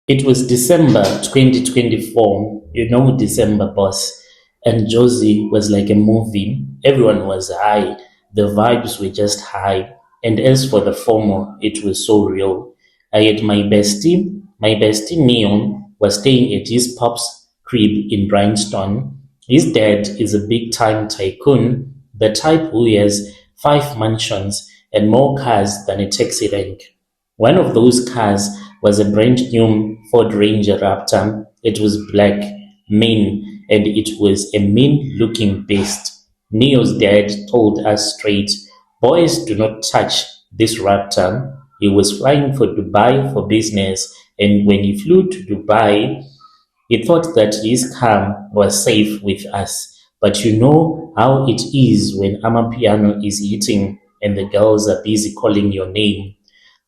It was December 2024, you know, December boss. And Josie was like a movie. Everyone was high. The vibes were just high. And as for the former, it was so real. I had my bestie Neon was staying at his pop's crib in Bryanston. His dad is a big time tycoon, the type who has 5 mansions and more cars than a taxi rank. One of those cars was a brand new Ford Ranger Raptor. It was black, mean, and it was a mean looking beast. Neo's dad told us straight, boys do not touch this Raptor. He was flying for Dubai for business, and when he flew to Dubai, he thought that his car was safe with us. But you know how it is when Amapiano is hitting and the girls are busy calling your name.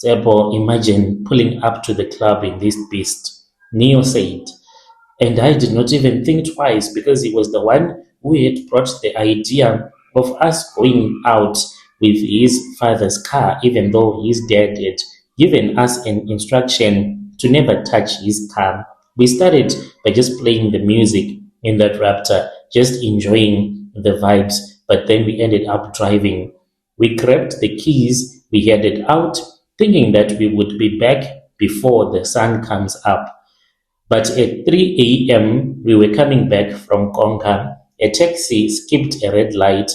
Therefore, imagine pulling up to the club in this beast. Neo said, and I did not even think twice because he was the one who had brought the idea of us going out with his father's car, even though his dad had given us an instruction to never touch his car. We started by just playing the music in that Raptor, just enjoying the vibes, but then we ended up driving. We grabbed the keys, we headed out, thinking that we would be back before the sun comes up. But at 3 a.m., we were coming back from Konka. A taxi skipped a red light.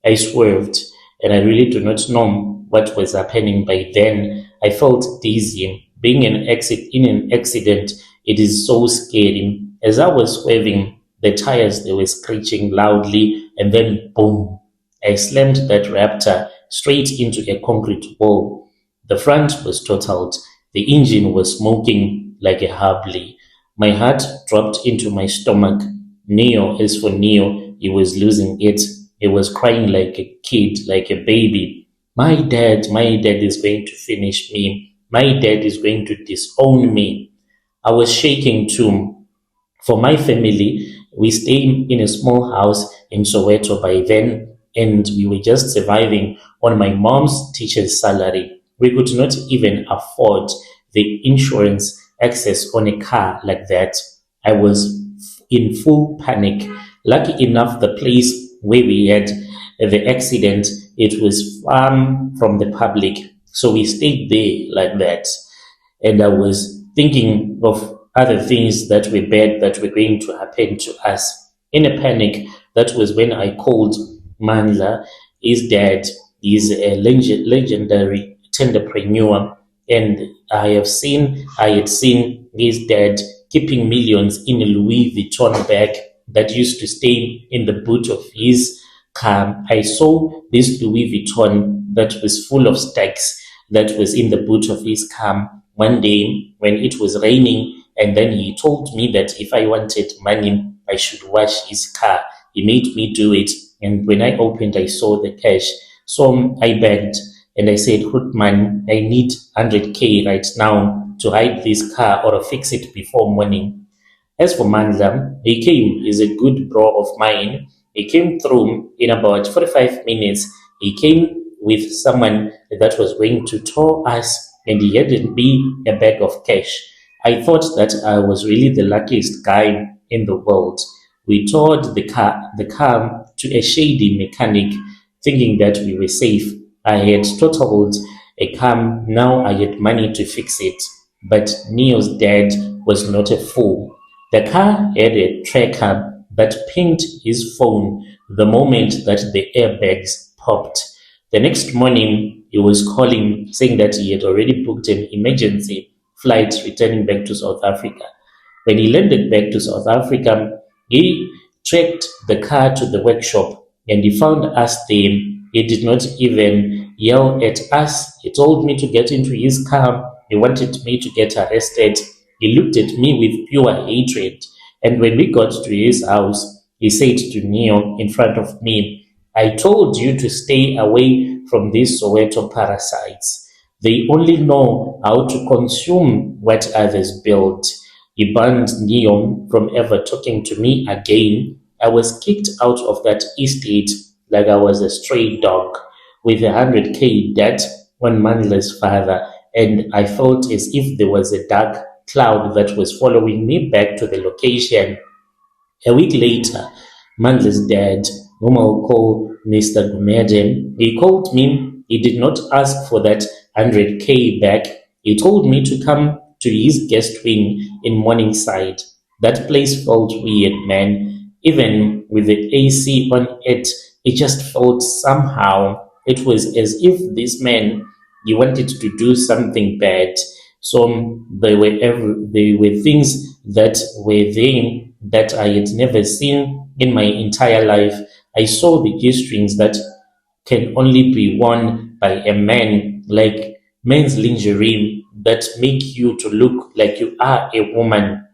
I swerved, and I really do not know what was happening by then. I felt dizzy. Being in an accident, it is so scary. As I was swerving, the tires they were screeching loudly, and then boom! I slammed that Raptor straight into a concrete wall. The front was totaled. The engine was smoking like a Harley. My heart dropped into my stomach. Neo, as for Neo, he was losing it. He was crying like a kid, like a baby. My dad is going to finish me. My dad is going to disown me. I was shaking too. For my family, we stayed in a small house in Soweto by then, and we were just surviving on my mom's teacher's salary. We could not even afford the insurance access on a car like that. I was in full panic. Lucky enough, the place where we had the accident, it was far from the public, so we stayed there like that. And I was thinking of other things that were bad that were going to happen to us. In a panic, that was when I called Mandla. His dad is a legendary entrepreneur, and I had seen his dad keeping millions in a Louis Vuitton bag that used to stay in the boot of his car. I saw this Louis Vuitton that was full of stacks that was in the boot of his car one day when it was raining, and then he told me that if I wanted money, I should wash his car. He made me do it, and when I opened, I saw the cash. So I begged and I said, Hoodman, I need 100K right now to hide this car or fix it before morning. As for Mandla, he came. He's a good bro of mine. He came through in about 45 minutes. He came with someone that was going to tow us, and he hadn't me a bag of cash. I thought that I was really the luckiest guy in the world. We towed the car to a shady mechanic, thinking that we were safe. I had totaled a car. Now I had money to fix it. But Neo's dad was not a fool. The car had a tracker that pinged his phone the moment that the airbags popped. The next morning, he was calling saying that he had already booked an emergency flight returning back to South Africa. When he landed back to South Africa, he tracked the car to the workshop and he found us there. He did not even yell at us. He told me to get into his car. He wanted me to get arrested. He looked at me with pure hatred. And when we got to his house, he said to Neo in front of me, I told you to stay away from these Soweto parasites. They only know how to consume what others build. He banned Neo from ever talking to me again. I was kicked out of that estate like I was a stray dog with 100K debt on Mandla's father, and I felt as if there was a dark cloud that was following me back to the location. A week later, Mandla's dad, whom I'll call Mr. Gumede, he called me. He did not ask for that 100K back. He told me to come to his guest wing in Morningside. That place felt weird, man. Even with the AC on it, it just felt somehow. It was as if this man, he wanted to do something bad. So there were things that were there that I had never seen in my entire life. I saw the G strings that can only be worn by a man, like men's lingerie that make you to look like you are a woman.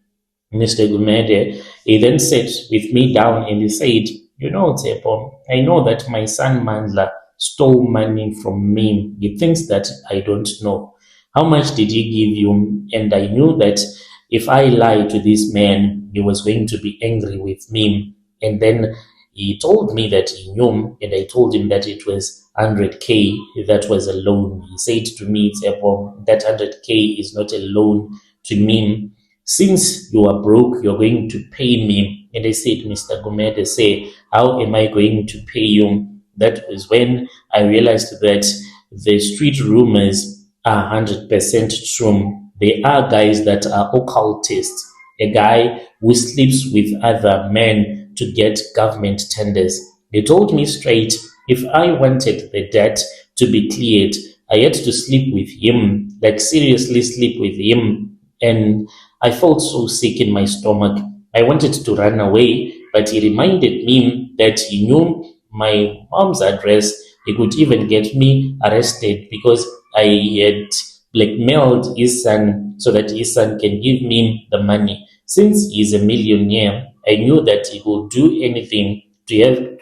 Mr. Gumede, he then sat with me down and he said, "You know, Tsepo, I know that my son Mandla stole money from me. He thinks that I don't know. How much did he give you?" And I knew that if I lied to this man, he was going to be angry with me. And then he told me that he knew, and I told him that it was 100K, that was a loan. He said to me, "Tsepo, that 100K is not a loan to me. Since you are broke, you're going to pay me." And I said, "Mr. Gomez, say, how am I going to pay you?" That was when I realized that the street rumors are 100% true. There are guys that are occultists, a guy who sleeps with other men to get government tenders. They told me straight, if I wanted the debt to be cleared, I had to sleep with him, like seriously sleep with him. And I felt so sick in my stomach. I wanted to run away, but he reminded me that he knew my mom's address. He could even get me arrested because I had blackmailed his son so that his son can give me the money. Since he's a millionaire, I knew that he would do anything to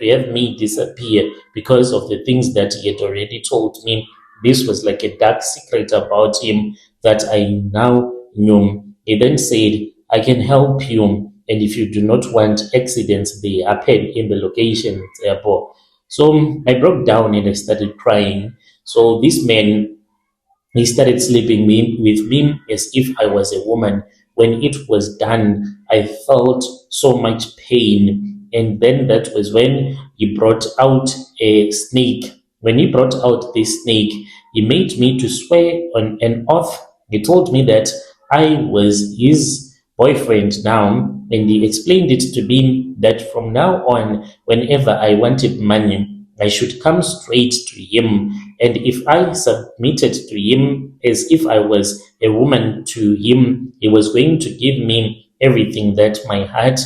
have me disappear because of the things that he had already told me. This was like a dark secret about him that I now knew. He then said, "I can help you, and if you do not want accidents, they happen in the location airport." So I broke down and I started crying. So this man, he started sleeping with me as if I was a woman. When it was done, I felt so much pain. And then that was when he brought out a snake. When he brought out this snake, he made me to swear on an oath. He told me that I was his boyfriend now, and he explained it to me that from now on, whenever I wanted money, I should come straight to him. And if I submitted to him as if I was a woman to him, he was going to give me everything that my heart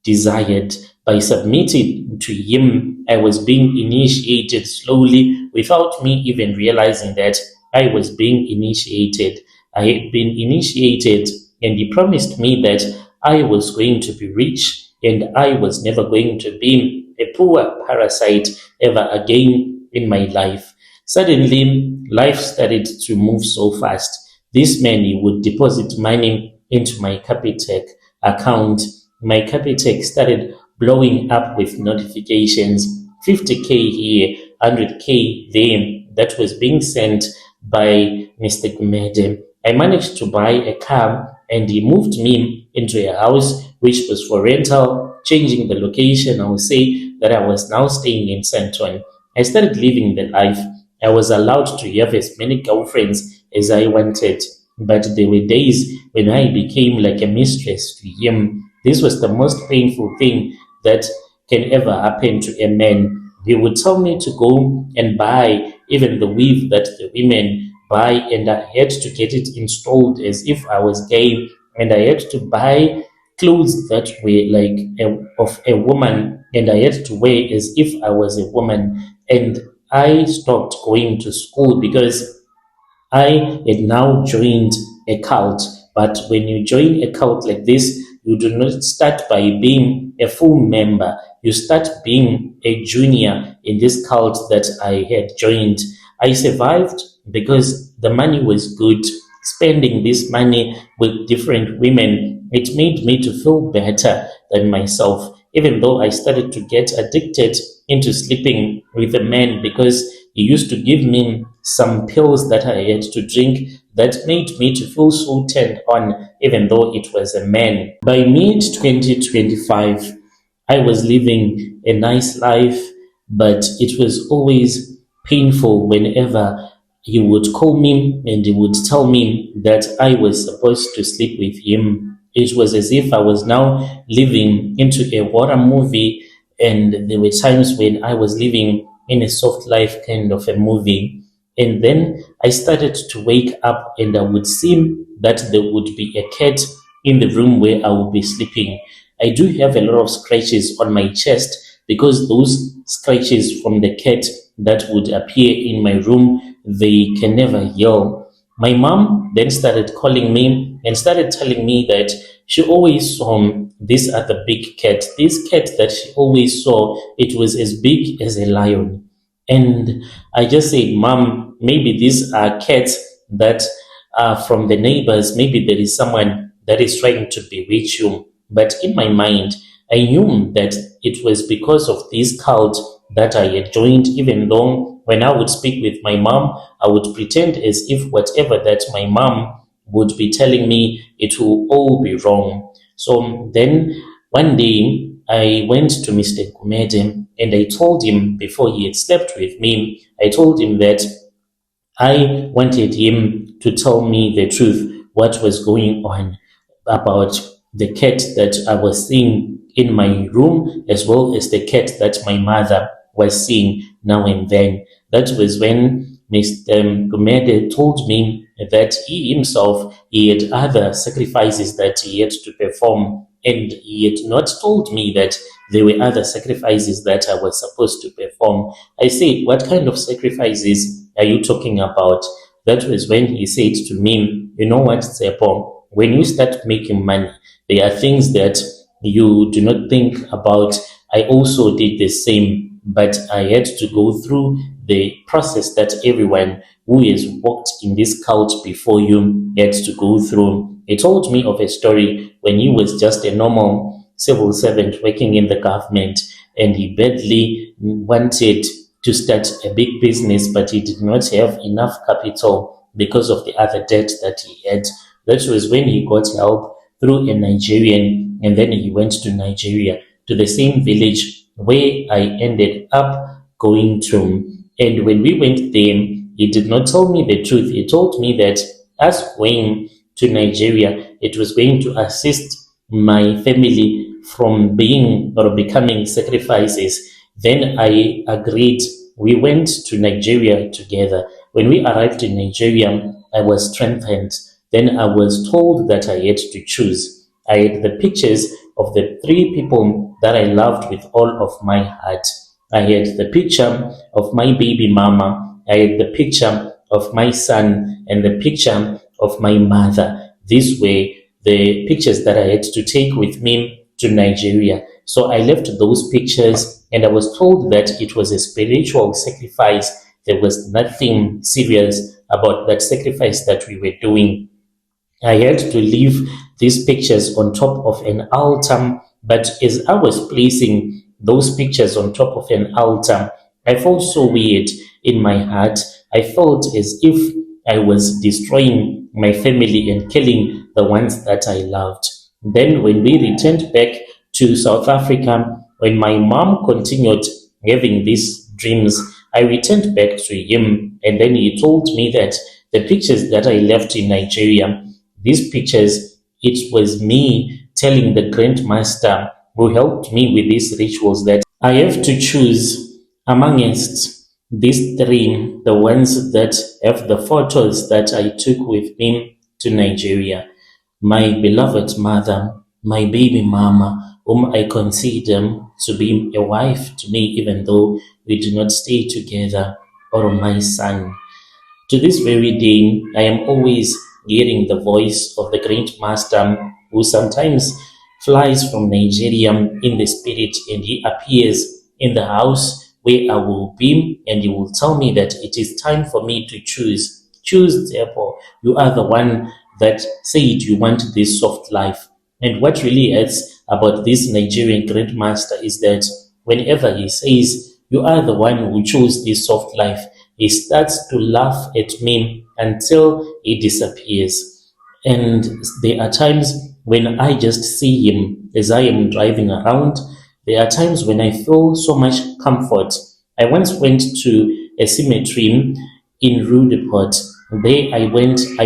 desired. By submitting to him, I was being initiated slowly without me even realizing that I was being initiated. I had been initiated, and he promised me that I was going to be rich and I was never going to be a poor parasite ever again in my life. Suddenly, life started to move so fast. This man, he would deposit money into my Capitec account. My Capitec started blowing up with notifications. 50K here, 100K there. That was being sent by Mr. Gumede. I managed to buy a car and he moved me into a house which was for rental, changing the location. I will say that I was now staying in Santon. I started living the life. I was allowed to have as many girlfriends as I wanted, but there were days when I became like a mistress to him. This was the most painful thing that can ever happen to a man. He would tell me to go and buy even the weave that the women buy, and I had to get it installed as if I was gay, and I had to buy clothes that were like of a woman, and I had to wear as if I was a woman. And I stopped going to school because I had now joined a cult. But when you join a cult like this, you do not start by being a full member. You start being a junior in this cult that I had joined. I survived because the money was good. Spending this money with different women, it made me to feel better than myself, even though I started to get addicted into sleeping with a man because he used to give me some pills that I had to drink that made me to feel so turned on, even though it was a man. By mid 2025, I was living a nice life, but it was always painful whenever he would call me and he would tell me that I was supposed to sleep with him. It was as if I was now living into a horror movie, and there were times when I was living in a soft life kind of a movie. And then I started to wake up and I would see that there would be a cat in the room where I would be sleeping. I do have a lot of scratches on my chest because those scratches from the cat that would appear in my room, they can never heal. My mom then started calling me and started telling me that she always saw this other big cat. This cat that she always saw, it was as big as a lion. And I just said, Mom, maybe these are cats that are from the neighbors. Maybe there is someone that is trying to bewitch you. But in my mind, I knew that it was because of this cult that I had joined, even though when I would speak with my mom, I would pretend as if whatever that my mom would be telling me, it will all be wrong. So then one day I went to Mr. Gumede and I told him before he had slept with me, I told him that I wanted him to tell me the truth, what was going on about the cat that I was seeing in my room, as well as the cat that my mother was seeing now and then. That was when Mr. Gumede told me that he himself, he had other sacrifices that he had to perform, and he had not told me that there were other sacrifices that I was supposed to perform. I said, what kind of sacrifices are you talking about? That was when he said to me, you know what, Tsepo, when you start making money, there are things that you do not think about. I also did the same, but I had to go through the process that everyone who has walked in this cult before you had to go through. He told me of a story when he was just a normal civil servant working in the government, and he badly wanted to start a big business, but he did not have enough capital because of the other debt that he had. That was when he got help through a Nigerian, and then he went to Nigeria, to the same village where I ended up going to. And when we went there, he did not tell me the truth. He told me that us going to Nigeria, it was going to assist my family from being or becoming sacrifices. Then I agreed. We went to Nigeria together. When we arrived in Nigeria, I was strengthened. Then I was told that I had to choose. I had the pictures of the three people that I loved with all of my heart. I had the picture of my baby mama. I had the picture of my son and the picture of my mother. These were the pictures that I had to take with me to Nigeria. So I left those pictures and I was told that it was a spiritual sacrifice. There was nothing serious about that sacrifice that we were doing. I had to leave these pictures on top of an altar, but as I was placing those pictures on top of an altar, I felt so weird in my heart. I felt as if I was destroying my family and killing the ones that I loved. Then, when we returned back to South Africa, when my mom continued having these dreams, I returned back to him, and then he told me that the pictures that I left in Nigeria, these pictures, it was me telling the Grandmaster who helped me with these rituals that I have to choose amongst these three, the ones that have the photos that I took with me to Nigeria. My beloved mother, my baby mama, whom I consider to be a wife to me, even though we do not stay together, or my son. To this very day, I am always hearing the voice of the great master who sometimes flies from Nigeria in the spirit, and he appears in the house where I will be, and he will tell me that it is time for me to choose. Choose, therefore. You are the one that said you want this soft life. And what really hurts about this Nigerian great master is that whenever he says, you are the one who chose this soft life, he starts to laugh at me until he disappears. And there are times when I just see him as I am driving around. There are times when I feel so much comfort. I once went to a cemetery in Rudeport. There I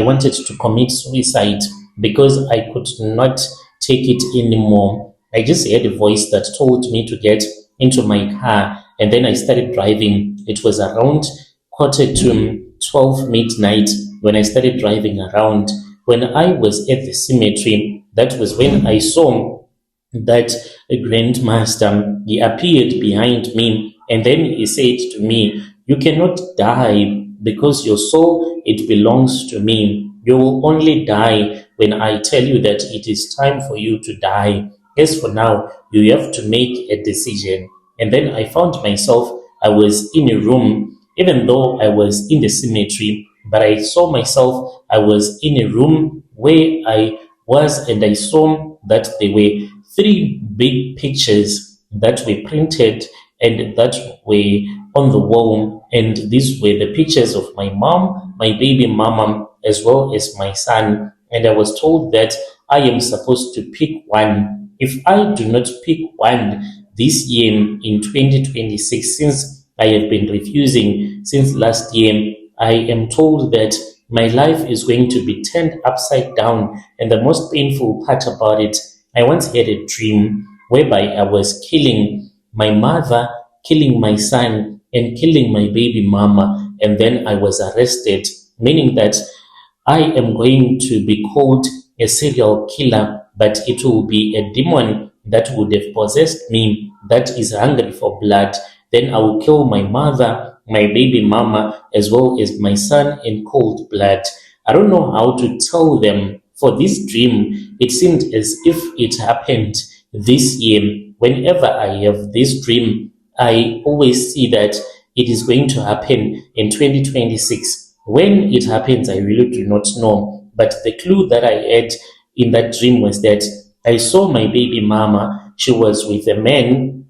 wanted to commit suicide because I could not take it anymore. I just heard a voice that told me to get into my car, and then I started driving. It was around quarter to 12 midnight when I started driving around. When I was at the cemetery, that was when I saw that grandmaster. He appeared behind me, and then he said to me, "You cannot die because your soul, it belongs to me. You will only die when I tell you that it is time for you to die. As for now, you have to make a decision." And then I found myself, I was in a room, even though I was in the cemetery, but I saw myself, I was in a room where I was, and I saw that there were three big pictures that were printed and that were on the wall. And these were the pictures of my mom, my baby mama, as well as my son. And I was told that I am supposed to pick one. If I do not pick one this year in 2026, since I have been refusing since last year, I am told that my life is going to be turned upside down. And the most painful part about it, I once had a dream whereby I was killing my mother, killing my son, and killing my baby mama, and then I was arrested, meaning that I am going to be called a serial killer, but it will be a demon that would have possessed me that is hungry for blood. Then I will kill my mother, my baby mama, as well as my son in cold blood. I don't know how to tell them. For this dream, it seemed as if it happened this year. Whenever I have this dream, I always see that it is going to happen in 2026. When it happens, I really do not know. But the clue that I had in that dream was that I saw my baby mama. She was with a man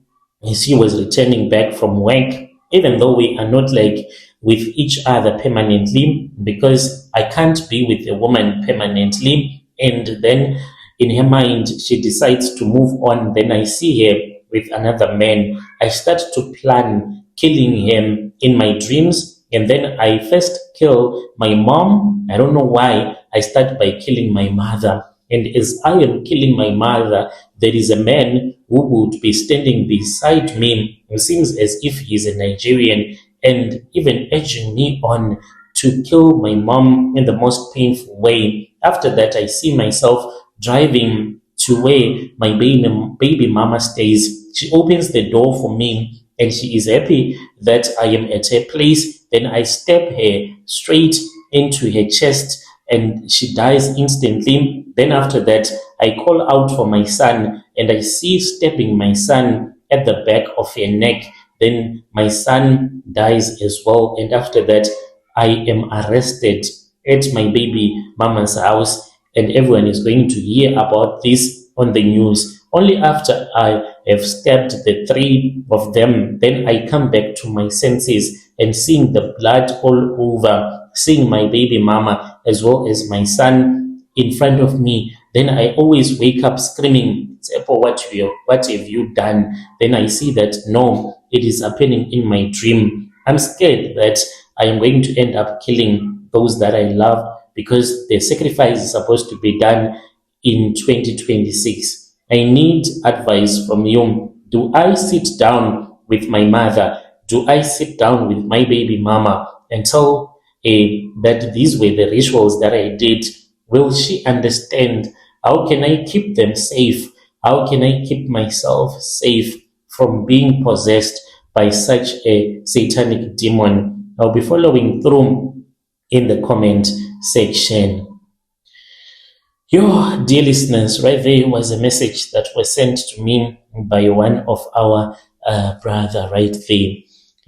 as he was returning back from work, even though we are not like with each other permanently, because I can't be with a woman permanently. And then in her mind, she decides to move on. Then I see her with another man. I start to plan killing him in my dreams. And then I first kill my mom. I don't know why. I start by killing my mother. And as I am killing my mother, there is a man who would be standing beside me. It seems as if he's a Nigerian, and even urging me on to kill my mom in the most painful way. After that, I see myself driving to where my baby mama stays. She opens the door for me, and she is happy that I am at her place. Then I stab her straight into her chest, and she dies instantly. Then after that, I call out for my son, and I see stabbing my son at the back of her neck. Then my son dies as well. And after that, I am arrested at my baby mama's house, and everyone is going to hear about this on the news. Only after I have stabbed the three of them, then I come back to my senses and seeing the blood all over, seeing my baby mama as well as my son in front of me. Then I always wake up screaming, "Tsepo, what have you done?" Then I see that no, it is happening in my dream. I'm scared that I am going to end up killing those that I love, because the sacrifice is supposed to be done in 2026. I need advice from you. Do I sit down with my mother? Do I sit down with my baby mama and tell that these were the rituals that I did? Will she understand? How can I keep them safe? How can I keep myself safe from being possessed by such a satanic demon? I'll be following through in the comment section. Your dear listeners, right there was a message that was sent to me by one of our brother right there.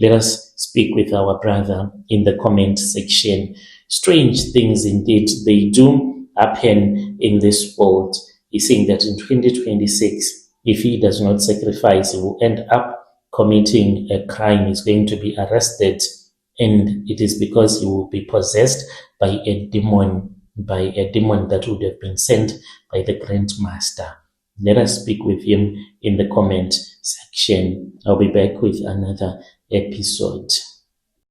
Let us speak with our brother in the comment section. Strange things indeed, they do happen in this world. He's saying that in 2026, if he does not sacrifice, he will end up committing a crime. He's going to be arrested And it is because he will be possessed by a demon, that would have been sent by the Grand Master. Let us speak with him in the comment section. I'll be back with another episode.